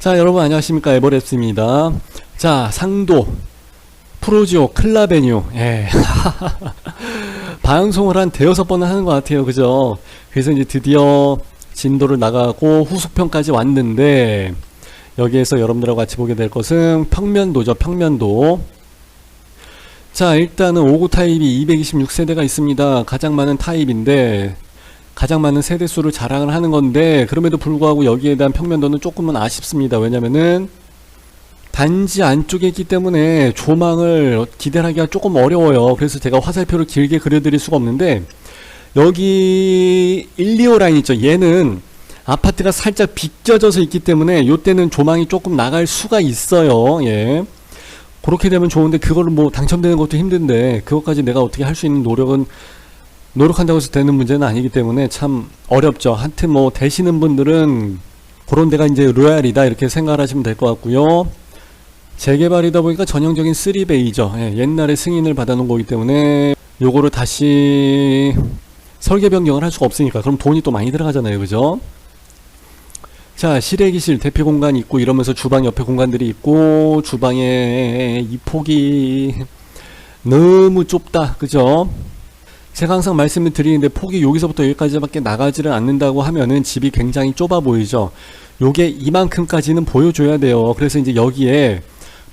자, 여러분 안녕하십니까, 에버랩스입니다. 자, 상도 프로지오 클라베뉴, 예. 방송을 한 대여섯 번은 하는 것 같아요, 그죠? 그래서 이제 드디어 진도를 나가고 후속편까지 왔는데, 여기에서 여러분들하고 같이 보게 될 것은 평면도죠, 평면도. 자, 일단은 5구 타입이 226세대가 있습니다. 가장 많은 타입인데 가장 많은 세대수를 자랑을 하는 건데, 그럼에도 불구하고 여기에 대한 평면도는 조금은 아쉽습니다. 왜냐면은 단지 안쪽에 있기 때문에 조망을 기대하기가 조금 어려워요. 그래서 제가 화살표를 길게 그려드릴 수가 없는데, 여기 1, 2호 라인 있죠. 얘는 아파트가 살짝 비껴져서 있기 때문에 요때는 조망이 조금 나갈 수가 있어요. 예. 그렇게 되면 좋은데, 그거를 뭐 당첨되는 것도 힘든데 그것까지 내가 어떻게 할 수 있는 노력한다고 해서 되는 문제는 아니기 때문에 참 어렵죠. 하여튼 뭐 되시는 분들은 그런 데가 이제 로얄이다 이렇게 생각을 하시면 될 것 같고요. 재개발이다 보니까 전형적인 3베이죠. 예, 옛날에 승인을 받아놓은 거기 때문에 요거를 다시 설계 변경을 할 수가 없으니까 그럼 돈이 또 많이 들어가잖아요, 그죠? 자, 실외기실 대피 공간이 있고 이러면서 주방 옆에 공간들이 있고, 주방에 이 폭이 너무 좁다, 그죠? 제가 항상 말씀을 드리는데 폭이 여기서부터 여기까지밖에 나가지를 않는다고 하면은 집이 굉장히 좁아 보이죠. 요게 이만큼까지는 보여줘야 돼요. 그래서 이제 여기에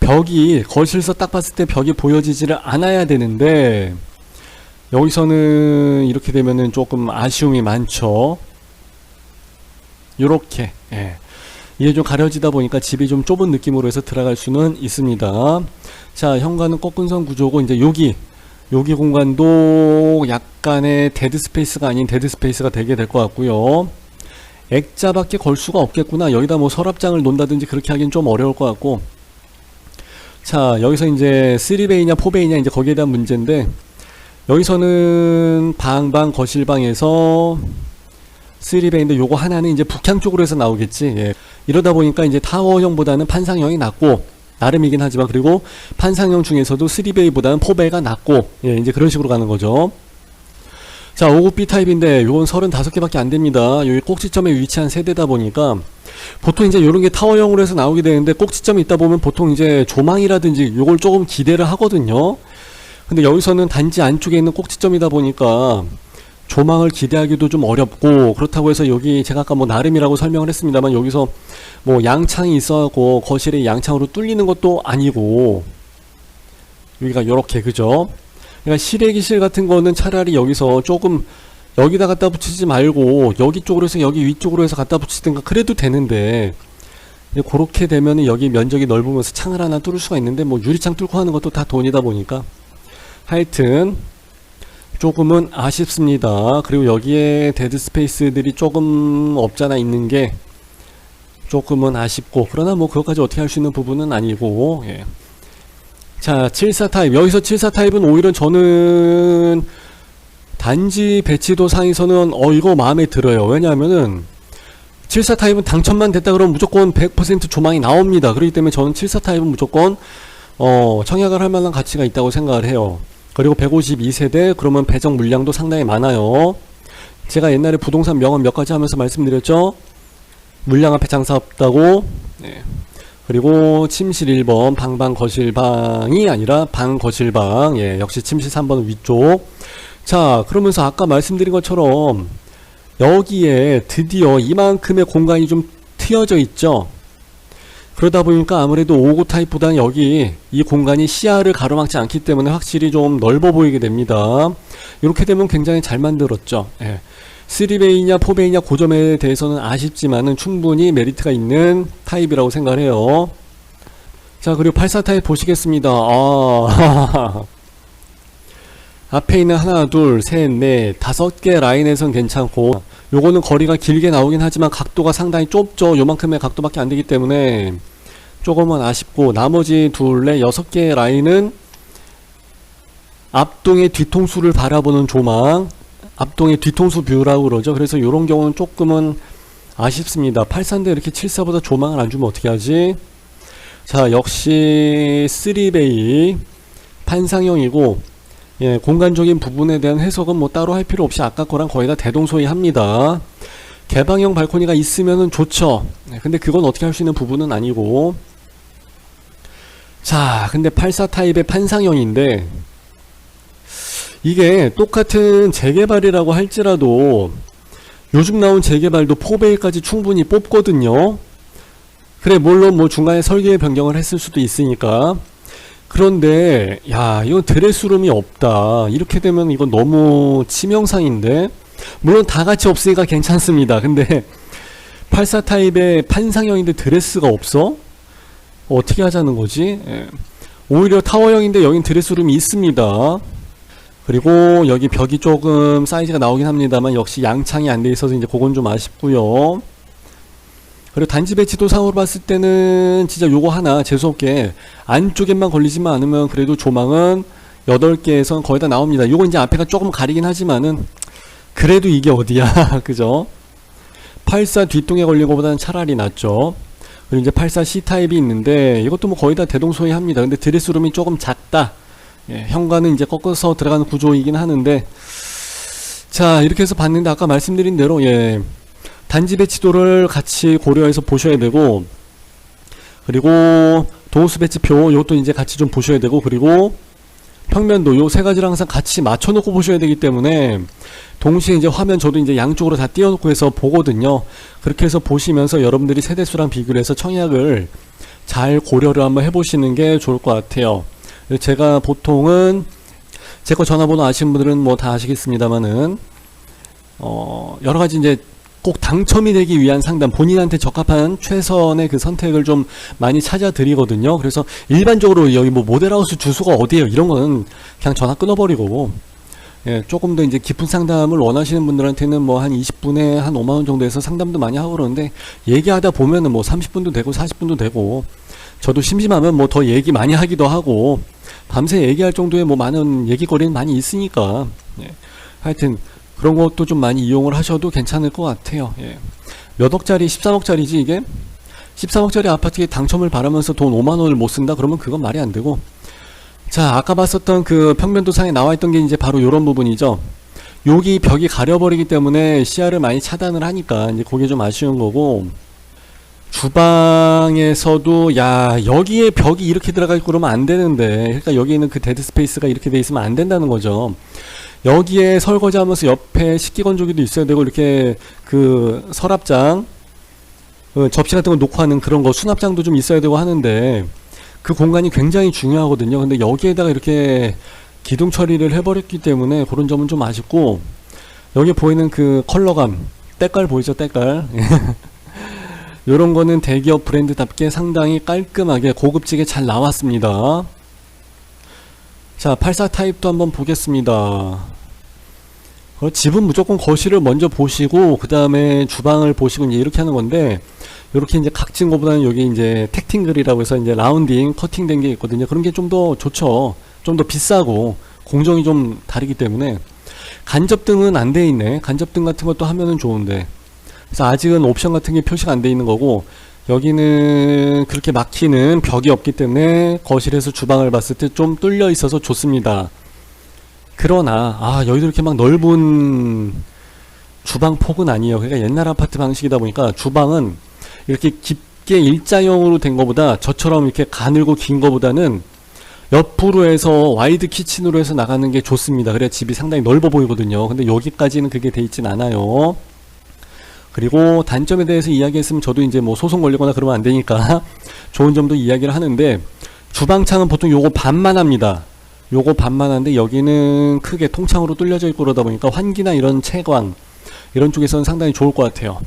벽이, 거실에서 딱 봤을 때 벽이 보여지지를 않아야 되는데, 여기서는 이렇게 되면은 조금 아쉬움이 많죠. 요렇게, 예. 이게 좀 가려지다 보니까 집이 좀 좁은 느낌으로 해서 들어갈 수는 있습니다. 자, 현관은 꺾은선 구조고, 이제 여기 공간도 약간의 데드 스페이스가 아닌 데드 스페이스가 되게 될 것 같고요. 액자밖에 걸 수가 없겠구나. 여기다 뭐 서랍장을 놓는다든지 그렇게 하긴 좀 어려울 것 같고. 자, 여기서 이제 3베이냐 4베이냐 이제 거기에 대한 문제인데, 여기서는 거실방에서 3베이인데 요거 하나는 이제 북향 쪽으로 해서 나오겠지. 예. 이러다 보니까 이제 타워형보다는 판상형이 낫고, 나름이긴 하지만, 그리고 판상형 중에서도 3베이보다는 4베이가 낫고, 예, 이제 그런 식으로 가는 거죠. 자, 5구 B 타입인데 요건 35개밖에 안 됩니다. 여기 꼭지점에 위치한 세대다 보니까 보통 이제 요런 게 타워형으로 해서 나오게 되는데, 꼭지점이 있다 보면 보통 이제 조망이라든지 요걸 조금 기대를 하거든요. 근데 여기서는 단지 안쪽에 있는 꼭지점이다 보니까 조망을 기대하기도 좀 어렵고, 그렇다고 해서 여기 제가 아까 뭐 나름이라고 설명을 했습니다만, 여기서 뭐 양창이 있어갖고 거실에 양창으로 뚫리는 것도 아니고, 여기가 요렇게, 그죠? 그러니까 실외기실 같은 거는 차라리 여기서 조금 여기다 갖다 붙이지 말고 여기 쪽으로 해서 여기 위쪽으로 해서 갖다 붙이든가 그래도 되는데, 그렇게 되면은 여기 면적이 넓으면서 창을 하나 뚫을 수가 있는데, 뭐 유리창 뚫고 하는 것도 다 돈이다 보니까 하여튼 조금은 아쉽습니다. 그리고 여기에 데드 스페이스들이 조금 없잖아 있는 게 조금은 아쉽고, 그러나 뭐 그것까지 어떻게 할 수 있는 부분은 아니고, 예. 자, 74 타입. 여기서 74 타입은 오히려 저는 단지 배치도 상에서는 이거 마음에 들어요. 왜냐하면은 74 타입은 당첨만 됐다 그러면 무조건 100% 조망이 나옵니다. 그렇기 때문에 저는 74 타입은 무조건 청약을 할 만한 가치가 있다고 생각을 해요. 그리고 152세대, 그러면 배정 물량도 상당히 많아요. 제가 옛날에 부동산 명언 몇 가지 하면서 말씀드렸죠. 물량 앞에 장사 없다고. 네. 그리고 침실 1번 방방 거실방이 아니라 방 거실방, 예, 역시 침실 3번은 위쪽. 자, 그러면서 아까 말씀드린 것처럼 여기에 드디어 이만큼의 공간이 좀 트여져 있죠. 그러다 보니까 아무래도 5구 타입보다는 여기 이 공간이 시야를 가로막지 않기 때문에 확실히 좀 넓어 보이게 됩니다. 이렇게 되면 굉장히 잘 만들었죠. 예. 3베이냐 4베이냐 그 점에 대해서는 아쉽지만은 충분히 메리트가 있는 타입이라고 생각을 해요. 자, 그리고 84 타입 보시겠습니다. 앞에 있는 하나, 둘, 셋, 넷, 5개 라인에선 괜찮고, 요거는 거리가 길게 나오긴 하지만 각도가 상당히 좁죠. 요만큼의 각도밖에 안 되기 때문에 조금은 아쉽고, 나머지 둘, 넷, 6개의 라인은 앞동의 뒤통수를 바라보는 조망, 앞동의 뒤통수 뷰라고 그러죠. 그래서 요런 경우는 조금은 아쉽습니다. 84인데 이렇게 74보다 조망을 안 주면 어떻게 하지? 자, 역시 3베이 판상형이고, 예, 공간적인 부분에 대한 해석은 뭐 따로 할 필요 없이 아까 거랑 거의 다 대동소이합니다. 개방형 발코니가 있으면은 좋죠. 근데 그건 어떻게 할 수 있는 부분은 아니고. 자, 근데 84 타입의 판상형인데 이게 똑같은 재개발이라고 할지라도 요즘 나온 재개발도 4베이까지 충분히 뽑거든요. 그래, 물론 뭐 중간에 설계 변경을 했을 수도 있으니까. 그런데 야, 이건 드레스룸이 없다. 이렇게 되면 이건 너무 치명상인데. 물론 다 같이 없으니까 괜찮습니다. 근데 84 타입의 판상형인데 드레스가 없어? 어떻게 하자는 거지? 예. 오히려 타워형인데 여긴 드레스룸이 있습니다. 그리고 여기 벽이 조금 사이즈가 나오긴 합니다만 역시 양창이 안 돼 있어서 이제 그건 좀 아쉽고요. 그리고 단지 배치도 상으로 봤을 때는 진짜 요거 하나 재수없게 안쪽에만 걸리지만 않으면 그래도 조망은 8개에선 거의 다 나옵니다. 요거 이제 앞에가 조금 가리긴 하지만은 그래도 이게 어디야. 그죠? 84 뒷동에 걸린 것보다는 차라리 낫죠. 그리고 이제 84 C타입이 있는데 이것도 뭐 거의 다 대동소이합니다. 근데 드레스룸이 조금 작다. 예, 현관은 이제 꺾어서 들어가는 구조이긴 하는데, 자, 이렇게 해서 봤는데 아까 말씀드린 대로 예, 단지 배치도를 같이 고려해서 보셔야 되고, 그리고 도어수 배치표 이것도 이제 같이 좀 보셔야 되고, 그리고 평면도 요 세 가지를 항상 같이 맞춰놓고 보셔야 되기 때문에 동시에 이제 화면 저도 이제 양쪽으로 다 띄워놓고 해서 보거든요. 그렇게 해서 보시면서 여러분들이 세대수랑 비교를 해서 청약을 잘 고려를 한번 해보시는 게 좋을 것 같아요. 제가 보통은 제 거 전화번호 아시는 분들은 뭐 다 아시겠습니다만은 여러가지 이제 꼭 당첨이 되기 위한 상담, 본인한테 적합한 최선의 그 선택을 좀 많이 찾아 드리거든요. 그래서 일반적으로 여기 뭐 모델하우스 주소가 어디에요 이런 거는 그냥 전화 끊어버리고, 예, 조금 더 이제 깊은 상담을 원하시는 분들한테는 뭐 한 20분에 한 5만원 정도 해서 상담도 많이 하고 그러는데, 얘기하다 보면은 뭐 30분도 되고 40분도 되고, 저도 심심하면 뭐 더 얘기 많이 하기도 하고 밤새 얘기할 정도의 뭐 많은 얘기거리는 많이 있으니까, 예, 하여튼 그런 것도 좀 많이 이용을 하셔도 괜찮을 것 같아요. 예. 몇 억짜리, 13억짜리지 이게? 13억짜리 아파트에 당첨을 바라면서 돈 5만원을 못 쓴다? 그러면 그건 말이 안 되고. 자, 아까 봤었던 그 평면도상에 나와있던 게 이제 바로 요런 부분이죠. 여기 벽이 가려버리기 때문에 시야를 많이 차단을 하니까 이제 그게 좀 아쉬운 거고, 주방에서도 야, 여기에 벽이 이렇게 들어가 있고 그러면 안 되는데, 그러니까 여기 있는 그 데드 스페이스가 이렇게 돼 있으면 안 된다는 거죠. 여기에 설거지 하면서 옆에 식기건조기도 있어야 되고, 이렇게 그 서랍장, 접시 같은 거 놓고 하는 그런 거 수납장도 좀 있어야 되고 하는데, 그 공간이 굉장히 중요하거든요. 근데 여기에다가 이렇게 기둥 처리를 해버렸기 때문에 그런 점은 좀 아쉽고, 여기 보이는 그 컬러감, 때깔 보이죠? 때깔. 요런 거는 대기업 브랜드답게 상당히 깔끔하게 고급지게 잘 나왔습니다. 자, 84 타입도 한번 보겠습니다. 집은 무조건 거실을 먼저 보시고 그 다음에 주방을 보시고 이제 이렇게 하는 건데, 이렇게 이제 각진 거보다는 여기 이제 텍팅글이라고 해서 이제 라운딩 커팅된 게 있거든요. 그런 게 좀 더 좋죠. 좀 더 비싸고 공정이 좀 다르기 때문에. 간접등은 안 돼 있네. 간접등 같은 것도 하면은 좋은데, 그래서 아직은 옵션 같은 게 표시가 안 돼 있는 거고, 여기는 그렇게 막히는 벽이 없기 때문에 거실에서 주방을 봤을 때 좀 뚫려 있어서 좋습니다. 그러나 여기도 이렇게 막 넓은 주방 폭은 아니에요. 그러니까 옛날 아파트 방식이다 보니까 주방은 이렇게 깊게 일자형으로 된 거보다, 저처럼 이렇게 가늘고 긴 거보다는 옆으로 해서 와이드 키친으로 해서 나가는 게 좋습니다. 그래야 집이 상당히 넓어 보이거든요. 근데 여기까지는 그게 돼 있진 않아요. 그리고 단점에 대해서 이야기했으면 저도 이제 뭐 소송 걸리거나 그러면 안 되니까 좋은 점도 이야기를 하는데, 주방창은 보통 요거 반만 합니다. 요거 반만 하는데 여기는 크게 통창으로 뚫려져 있고 그러다 보니까 환기나 이런 채광 이런 쪽에서는 상당히 좋을 것 같아요.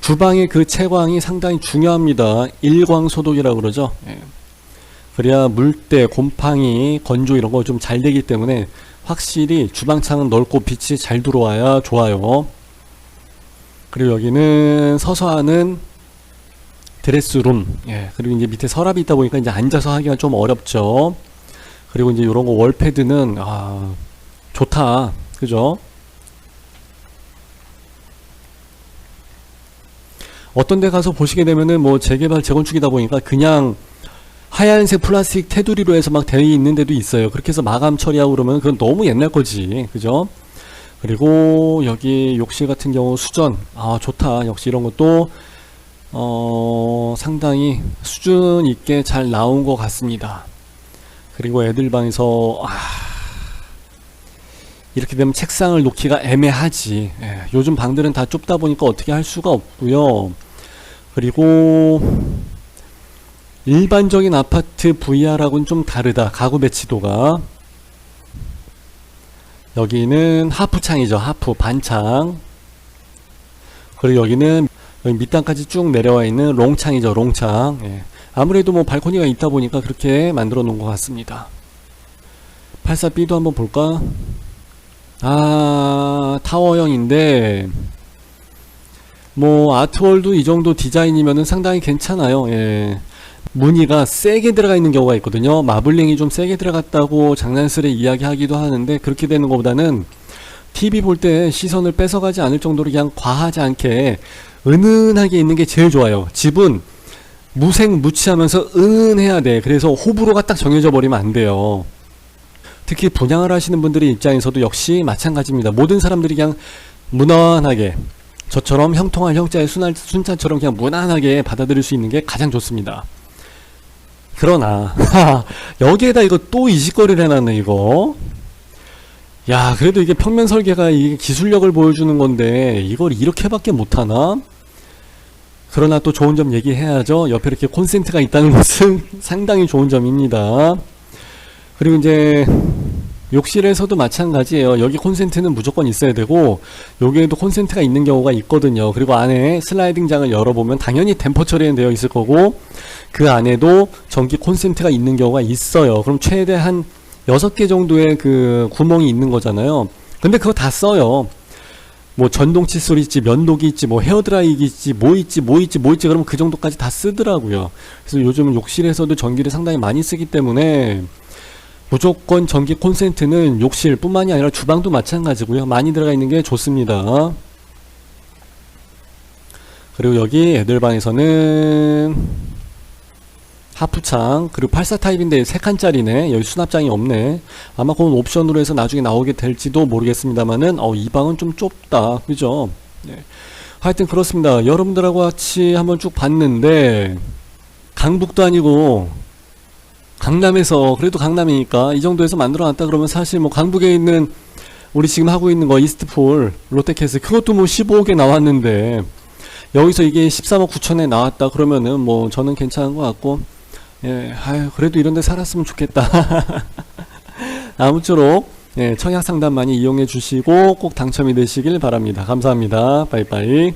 주방의 그 채광이 상당히 중요합니다. 일광소독이라고 그러죠. 예. 그래야 물때, 곰팡이, 건조 이런 거 좀 잘 되기 때문에 확실히 주방창은 넓고 빛이 잘 들어와야 좋아요. 그리고 여기는 서서 하는 드레스룸, 예, 그리고 이제 밑에 서랍이 있다 보니까 이제 앉아서 하기가 좀 어렵죠. 그리고 이제 이런 거 월패드는 좋다, 그죠? 어떤 데 가서 보시게 되면은 뭐 재개발 재건축이다 보니까 그냥 하얀색 플라스틱 테두리로 해서 막 되어 있는 데도 있어요. 그렇게 해서 마감 처리하고 그러면 그건 너무 옛날 거지, 그죠? 그리고 여기 욕실 같은 경우 수전, 아 좋다. 역시 이런 것도 상당히 수준 있게 잘 나온 것 같습니다. 그리고 애들 방에서 이렇게 되면 책상을 놓기가 애매하지. 예, 요즘 방들은 다 좁다 보니까 어떻게 할 수가 없고요. 그리고 일반적인 아파트 VR하고는 좀 다르다. 가구 배치도가. 여기는 하프창이죠. 하프 반창. 그리고 여기는 여기 밑단까지 쭉 내려와 있는 롱창이죠. 롱창. 예. 아무래도 뭐 발코니가 있다 보니까 그렇게 만들어 놓은 것 같습니다. 84B도 한번 볼까? 타워형인데 뭐 아트월도 이 정도 디자인이면은 상당히 괜찮아요. 예. 무늬가 세게 들어가 있는 경우가 있거든요. 마블링이 좀 세게 들어갔다고 장난스레 이야기하기도 하는데, 그렇게 되는 것보다는 TV 볼 때 시선을 뺏어가지 않을 정도로 그냥 과하지 않게 은은하게 있는 게 제일 좋아요. 집은 무색무취하면서 은은해야 돼. 그래서 호불호가 딱 정해져 버리면 안 돼요. 특히 분양을 하시는 분들의 입장에서도 역시 마찬가지입니다. 모든 사람들이 그냥 무난하게, 저처럼 형통할 형자의 순자처럼 그냥 무난하게 받아들일 수 있는 게 가장 좋습니다. 그러나 여기에다 이거 또 이직거리를 해놨네. 이거 야, 그래도 이게 평면 설계가 이게 기술력을 보여주는 건데 이걸 이렇게밖에 못하나? 그러나 또 좋은 점 얘기해야죠. 옆에 이렇게 콘센트가 있다는 것은 상당히 좋은 점입니다. 그리고 이제 욕실에서도 마찬가지예요. 여기 콘센트는 무조건 있어야 되고, 여기에도 콘센트가 있는 경우가 있거든요. 그리고 안에 슬라이딩 장을 열어보면 당연히 댐퍼 처리는 되어 있을 거고, 그 안에도 전기 콘센트가 있는 경우가 있어요. 그럼 최대 한 6개 정도의 그 구멍이 있는 거잖아요. 근데 그거 다 써요. 뭐 전동 칫솔 있지, 면도기 있지, 뭐 헤어드라이기 있지, 뭐 있지, 그러면 그 정도까지 다 쓰더라고요. 그래서 요즘 욕실에서도 전기를 상당히 많이 쓰기 때문에 무조건 전기 콘센트는 욕실 뿐만이 아니라 주방도 마찬가지고요. 많이 들어가 있는 게 좋습니다. 그리고 여기 애들 방에서는 하프창, 그리고 84 타입인데 3칸짜리네. 여기 수납장이 없네. 아마 그건 옵션으로 해서 나중에 나오게 될지도 모르겠습니다만은 이 방은 좀 좁다. 그죠? 네. 하여튼 그렇습니다. 여러분들하고 같이 한번 쭉 봤는데, 강북도 아니고 강남에서, 그래도 강남이니까 이 정도에서 만들어놨다 그러면 사실 뭐 강북에 있는 우리 지금 하고 있는 거 이스트폴 롯데캐슬, 그것도 뭐 15억에 나왔는데 여기서 이게 13억 9천에 나왔다 그러면은 뭐 저는 괜찮은 것 같고, 예, 아유, 그래도 이런 데 살았으면 좋겠다. 아무쪼록 청약 상담 많이 이용해 주시고 꼭 당첨이 되시길 바랍니다. 감사합니다. 빠이빠이.